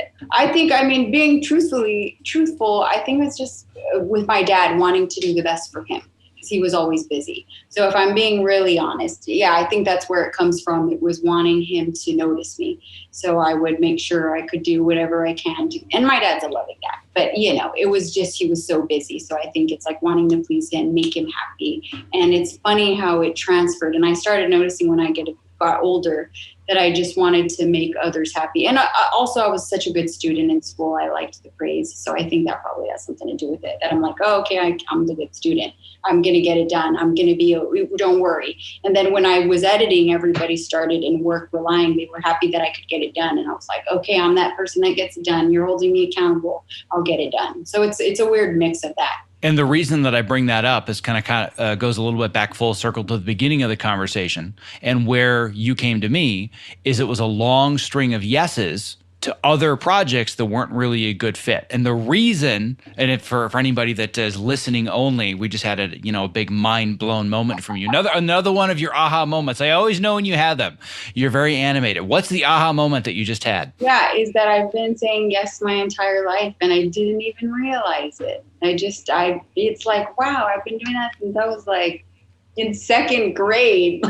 truthful, I think it's just with my dad wanting to do the best for him because he was always busy. So if I'm being really honest, yeah, I think that's where it comes from. It was wanting him to notice me. So I would make sure I could do whatever I can to. And my dad's a loving dad, but it was just, he was so busy. So I think it's like wanting to please him, make him happy. And it's funny how it transferred. And I started noticing when I get got older that I just wanted to make others happy. And I was such a good student in school. I liked the praise. So I think that probably has something to do with it, that I'm like, oh, okay, I'm the good student. I'm going to get it done. I'm going to be, don't worry. And then when I was editing, everybody started in work relying. They were happy that I could get it done. And I was like, okay, I'm that person that gets it done. You're holding me accountable. I'll get it done. So it's a weird mix of that. And the reason that I bring that up is kind of goes a little bit back full circle to the beginning of the conversation, and where you came to me is it was a long string of yeses to other projects that weren't really a good fit. And the reason, and if for anybody that is listening only, we just had a big mind blown moment from you. Another one of your aha moments. I always know when you have them. You're very animated. What's the aha moment that you just had? Yeah, is that I've been saying yes my entire life and I didn't even realize it. It's like, wow, I've been doing that since I was like in second grade.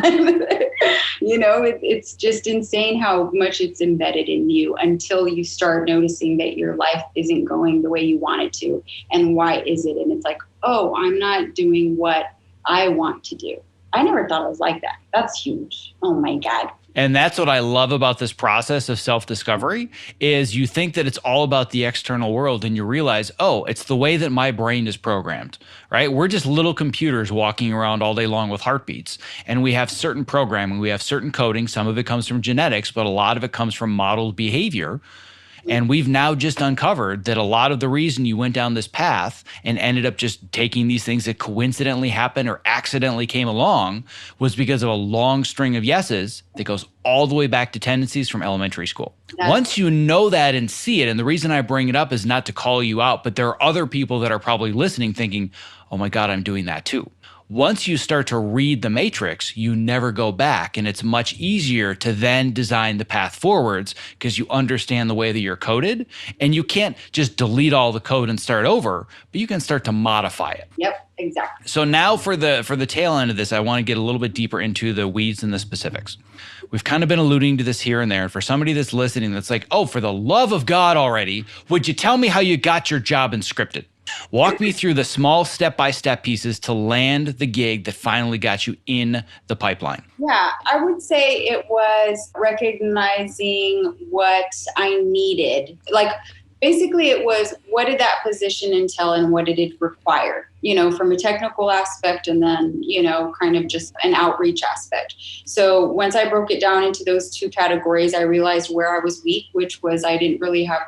It's just insane how much it's embedded in you until you start noticing that your life isn't going the way you want it to. And why is it? And it's like, oh, I'm not doing what I want to do. I never thought it was like that. That's huge. Oh my God. And that's what I love about this process of self-discovery is you think that it's all about the external world and you realize, oh, it's the way that my brain is programmed, right? We're just little computers walking around all day long with heartbeats. And we have certain programming, we have certain coding. Some of it comes from genetics, but a lot of it comes from modeled behavior. And we've now just uncovered that a lot of the reason you went down this path and ended up just taking these things that coincidentally happened or accidentally came along was because of a long string of yeses that goes all the way back to tendencies from elementary school. Once you know that and see it, and the reason I bring it up is not to call you out, but there are other people that are probably listening thinking, oh my God, I'm doing that too. Once you start to read the matrix, you never go back. And it's much easier to then design the path forwards because you understand the way that you're coded. And you can't just delete all the code and start over, but you can start to modify it. Yep, exactly. So now for the tail end of this, I want to get a little bit deeper into the weeds and the specifics. We've kind of been alluding to this here and there. And for somebody that's listening, that's like, oh, for the love of God already, would you tell me how you got your job in scripted? Walk me through the small step-by-step pieces to land the gig that finally got you in the pipeline. Yeah, I would say it was recognizing what I needed. Like, basically it was, what did that position entail and what did it require? From a technical aspect and then, kind of just an outreach aspect. So once I broke it down into those two categories, I realized where I was weak, which was I didn't really have,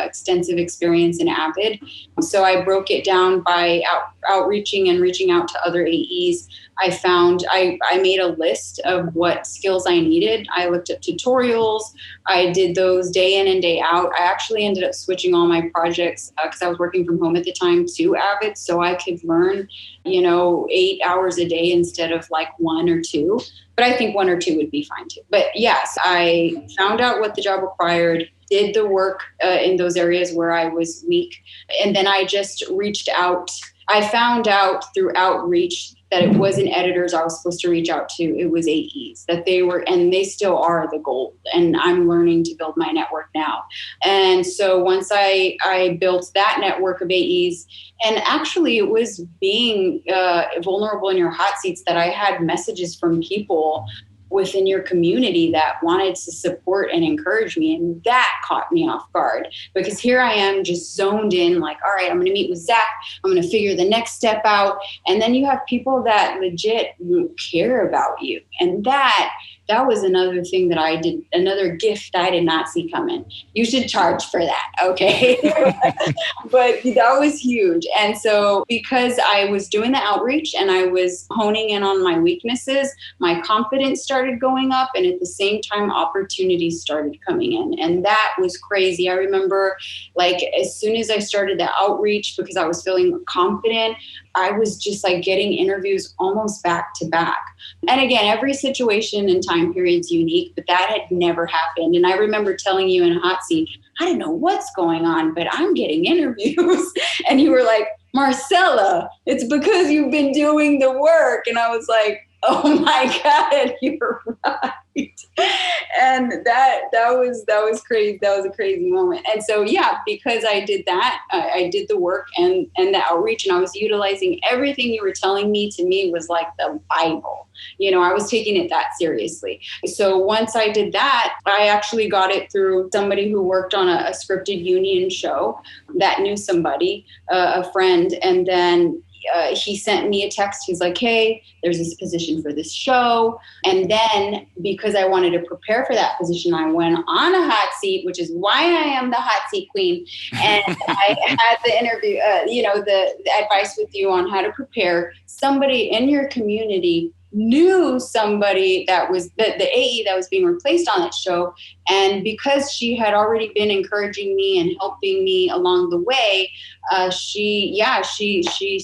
extensive experience in Avid. So I broke it down by outreaching and reaching out to other AEs. I found I made a list of what skills I needed. I looked up tutorials. I did those day in and day out. I actually ended up switching all my projects because I was working from home at the time to Avid. So I could learn, 8 hours a day instead of like 1 or 2. But I think 1 or 2 would be fine too. But yes, I found out what the job required, did the work in those areas where I was weak. And then I just reached out. I found out through outreach that it wasn't editors I was supposed to reach out to. It was AEs, that they were, and they still are the gold. And I'm learning to build my network now. And so once I built that network of AEs, and actually it was being vulnerable in your hot seats that I had messages from people within your community that wanted to support and encourage me. And that caught me off guard because here I am just zoned in like, all right, I'm going to meet with Zach. I'm going to figure the next step out. And then you have people that legit care about you. And that was another thing that I did, another gift I did not see coming. You should charge for that, okay? But that was huge. And so because I was doing the outreach and I was honing in on my weaknesses, my confidence started going up. And at the same time, opportunities started coming in. And that was crazy. I remember like as soon as I started the outreach, because I was feeling confident, I was just like getting interviews almost back to back. And again, every situation and time period is unique, but that had never happened. And I remember telling you in a hot seat, I don't know what's going on, but I'm getting interviews. And you were like, Marcella, it's because you've been doing the work. And I was like, Oh my God, you're right. And that was crazy. That was a crazy moment. And so, yeah, because I did that, I did the work and the outreach, and I was utilizing everything you were telling me. To me was like the Bible. I was taking it that seriously. So once I did that, I actually got it through somebody who worked on a scripted union show that knew somebody, a friend. And then he sent me a text. He's like, hey, there's this position for this show. And then because I wanted to prepare for that position, I went on a hot seat, which is why I am the hot seat queen. And I had the interview, the advice with you on how to prepare. Somebody in your community knew somebody that was the AE that was being replaced on that show. And because she had already been encouraging me and helping me along the way, she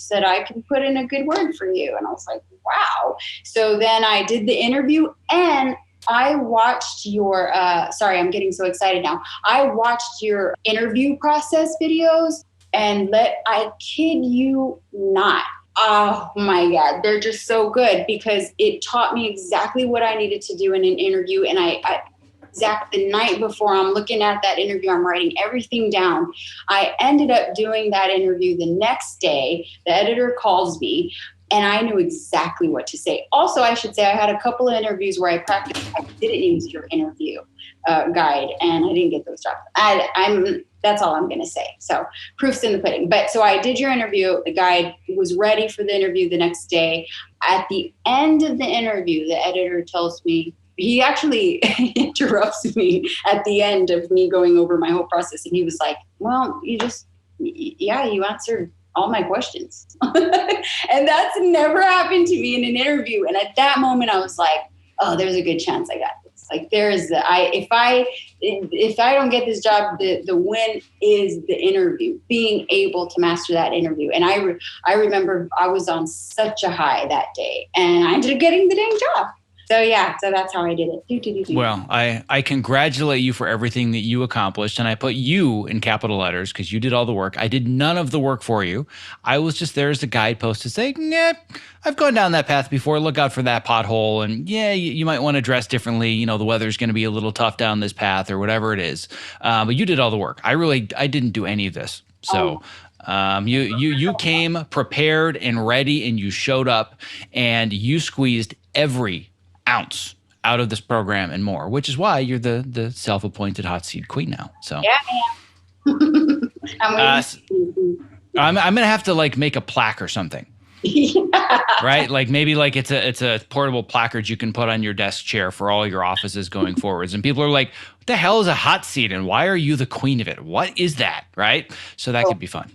said, I can put in a good word for you. And I was like, wow. So then I did the interview, and I watched your, sorry, I'm getting so excited now. I watched your interview process videos, and I kid you not. Oh my God, they're just so good, because it taught me exactly what I needed to do in an interview. And the night before I'm looking at that interview, I'm writing everything down. I ended up doing that interview the next day. The editor calls me, and I knew exactly what to say. Also, I should say I had a couple of interviews where I practiced. I didn't use your interview guide, and I didn't get those jobs. That's all I'm going to say. So proof's in the pudding. But so I did your interview. The guide was ready for the interview the next day. At the end of the interview, the editor tells me, he actually interrupts me at the end of me going over my whole process. And he was like, well, you answered all my questions. And that's never happened to me in an interview. And at that moment, I was like, oh, there's a good chance I got this. Like if I don't get this job, the win is the interview, being able to master that interview. And I remember I was on such a high that day, and I ended up getting the dang job. So yeah, so that's how I did it. Well, I congratulate you for everything that you accomplished, and I put you in capital letters because you did all the work. I did none of the work for you. I was just there as a guidepost to say, nah, I've gone down that path before. Look out for that pothole, and yeah, you might want to dress differently. The weather's going to be a little tough down this path or whatever it is. But you did all the work. I didn't do any of this. So. You came prepared and ready, and you showed up, and you squeezed every ounce out of this program and more, which is why you're the self-appointed hot seat queen now. So yeah, I'm gonna have to make a plaque or something. Yeah. Right? Maybe it's a portable placard you can put on your desk chair for all your offices going forwards. And people are like, what the hell is a hot seat? And why are you the queen of it? What is that? Right? So that could be fun.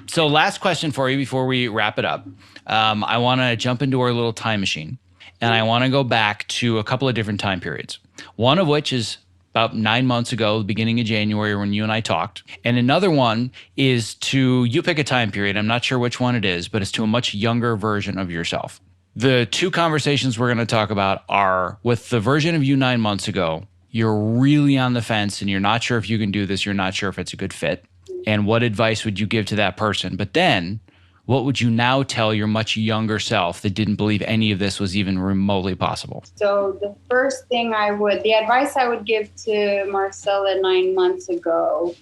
So last question for you before we wrap it up. I want to jump into our little time machine. And I want to go back to a couple of different time periods. One of which is about 9 months ago, the beginning of January, when you and I talked. And another one is you pick a time period. I'm not sure which one it is, but it's to a much younger version of yourself. The two conversations we're going to talk about are with the version of you 9 months ago. You're really on the fence and you're not sure if you can do this. You're not sure if it's a good fit. And what advice would you give to that person? But then, what would you now tell your much younger self that didn't believe any of this was even remotely possible? So the first thing the advice I would give to Marcella 9 months ago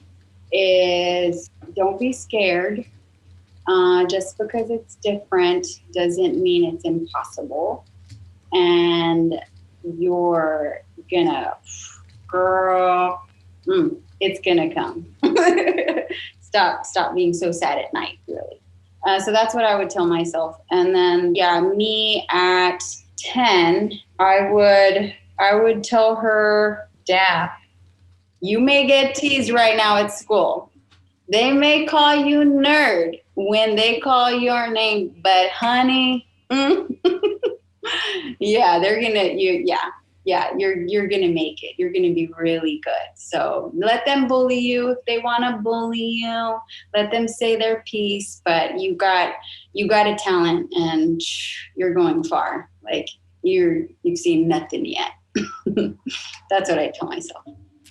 is don't be scared. Just because it's different doesn't mean it's impossible. And you're gonna, girl, it's gonna come. Stop being so sad at night, really. So that's what I would tell myself. And then, me at 10, I would tell her, Dad, you may get teased right now at school. They may call you nerd when they call your name, but honey, you're going to make it. You're going to be really good. So let them bully you if they want to bully you. Let them say their piece, but you got a talent and you're going far. You've seen nothing yet. That's what I tell myself.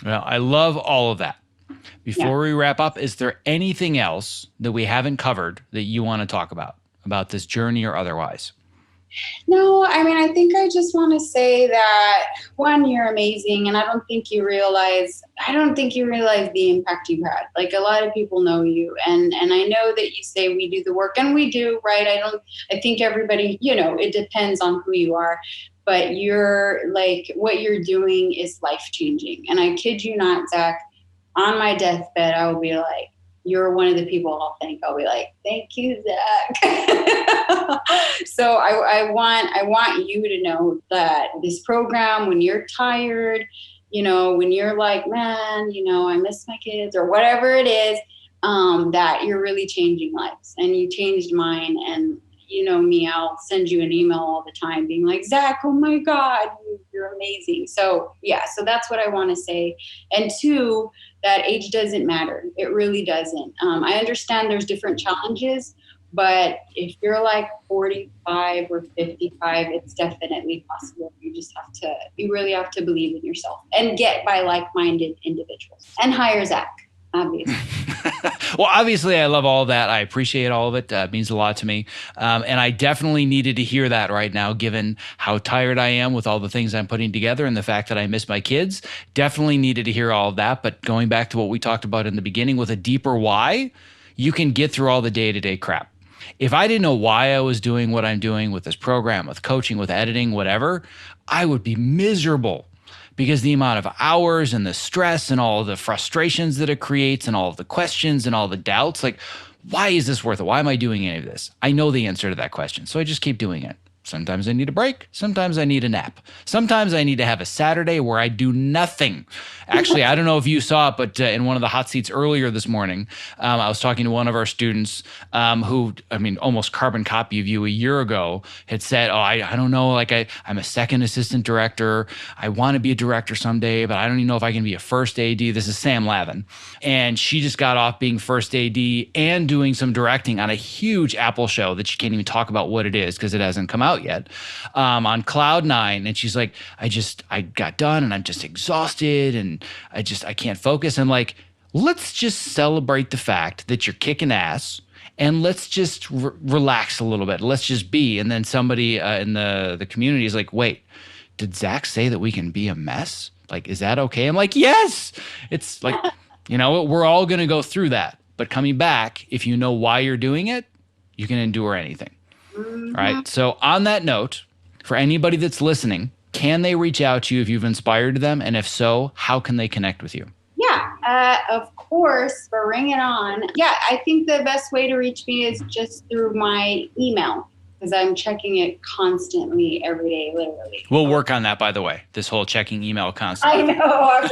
Well, I love all of that. Before we wrap up, is there anything else that we haven't covered that you want to talk about this journey or otherwise? No, I mean, I think I just want to say that one, you're amazing. And I don't think you realize the impact you've had. Like, a lot of people know you. And I know that you say we do the work, and we do, right? I think everybody, it depends on who you are, but you're like, what you're doing is life changing. And I kid you not, Zach, on my deathbed, I will be like, you're one of the people I'll thank. I'll be like, thank you, Zach. So I want you to know that this program, when you're tired, when you're like, man, I miss my kids or whatever it is, that you're really changing lives, and you changed mine. And me, I'll send you an email all the time being like, Zach, oh my God, you're amazing. So yeah, so that's what I want to say. And two, that age doesn't matter. It really doesn't. I understand there's different challenges, but if you're like 45 or 55, it's definitely possible. You really have to believe in yourself and get by like-minded individuals and hire Zach. Obviously. Well, obviously, I love all of that. I appreciate all of it. It means a lot to me. And I definitely needed to hear that right now, given how tired I am with all the things I'm putting together and the fact that I miss my kids. Definitely needed to hear all of that. But going back to what we talked about in the beginning, with a deeper why, you can get through all the day-to-day crap. If I didn't know why I was doing what I'm doing with this program, with coaching, with editing, whatever, I would be miserable. Because the amount of hours and the stress and all of the frustrations that it creates and all of the questions and all the doubts, like, why is this worth it? Why am I doing any of this? I know the answer to that question, so I just keep doing it. Sometimes I need a break. Sometimes I need a nap. Sometimes I need to have a Saturday where I do nothing. Actually, I don't know if you saw it, but in one of the hot seats earlier this morning, I was talking to one of our students who, almost carbon copy of you a year ago, had said, I don't know, like I'm a second assistant director. I want to be a director someday, but I don't even know if I can be a first AD. This is Sam Lavin. And she just got off being first AD and doing some directing on a huge Apple show that she can't even talk about what it is because it hasn't come out yet, on cloud nine. And she's like, I got done and I'm just exhausted and I can't focus. And like, let's just celebrate the fact that you're kicking ass and let's just relax a little bit. Let's just be. And then somebody in the community is like, wait, did Zach say that we can be a mess? Like, is that okay? I'm like, yes. It's like, we're all going to go through that. But coming back, if you know why you're doing it, you can endure anything. Mm-hmm. Right. So on that note, for anybody that's listening, can they reach out to you if you've inspired them? And if so, how can they connect with you? Yeah, of course. Bring it on. Yeah, I think the best way to reach me is just through my email, because I'm checking it constantly every day, literally. We'll work on that, by the way, this whole checking email constantly. I know. I was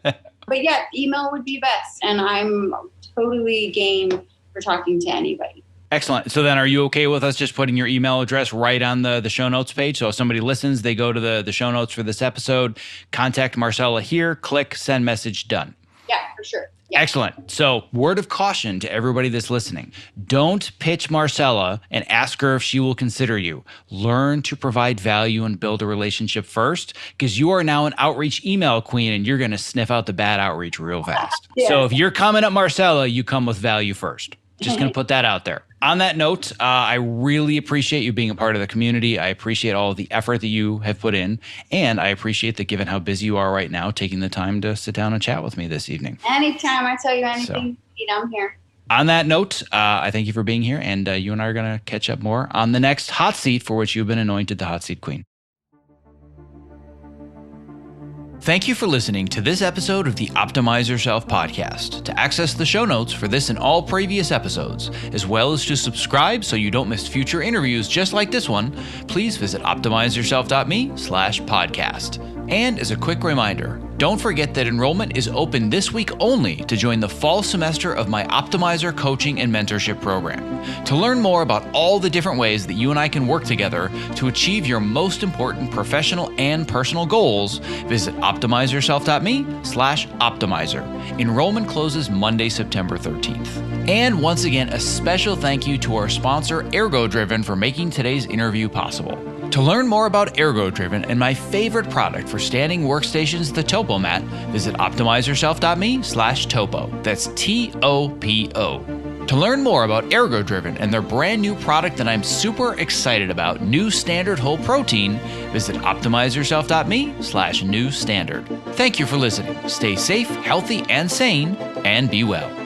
right. But yeah, email would be best. And I'm totally game for talking to anybody. Excellent. So then are you okay with us just putting your email address right on the show notes page? So if somebody listens, they go to the show notes for this episode, contact Marcella here, click send message, done. Yeah, for sure. Yeah. Excellent. So word of caution to everybody that's listening. Don't pitch Marcella and ask her if she will consider you. Learn to provide value and build a relationship first, because you are now an outreach email queen and you're going to sniff out the bad outreach real fast. Yeah. So if you're coming at Marcella, you come with value first. Just going to put that out there. On that note, I really appreciate you being a part of the community. I appreciate all of the effort that you have put in. And I appreciate that, given how busy you are right now, taking the time to sit down and chat with me this evening. Anytime. I tell you anything, I'm here. On that note, I thank you for being here. And you and I are going to catch up more on the next hot seat for which you've been anointed the hot seat queen. Thank you for listening to this episode of the Optimize Yourself podcast. To access the show notes for this and all previous episodes, as well as to subscribe so you don't miss future interviews just like this one, please visit optimizeyourself.me/podcast. And as a quick reminder, don't forget that enrollment is open this week only to join the fall semester of my Optimizer coaching and mentorship program. To learn more about all the different ways that you and I can work together to achieve your most important professional and personal goals, visit optimizeyourself.me/optimizer. Enrollment closes Monday, September 13th. And once again, a special thank you to our sponsor, ErgoDriven, for making today's interview possible. To learn more about ErgoDriven and my favorite product for standing workstations, the Topo Mat, visit optimizeyourself.me/topo. That's TOPO. To learn more about ErgoDriven and their brand new product that I'm super excited about, New Standard Whole Protein, visit optimizeyourself.me/new standard. Thank you for listening. Stay safe, healthy, and sane, and be well.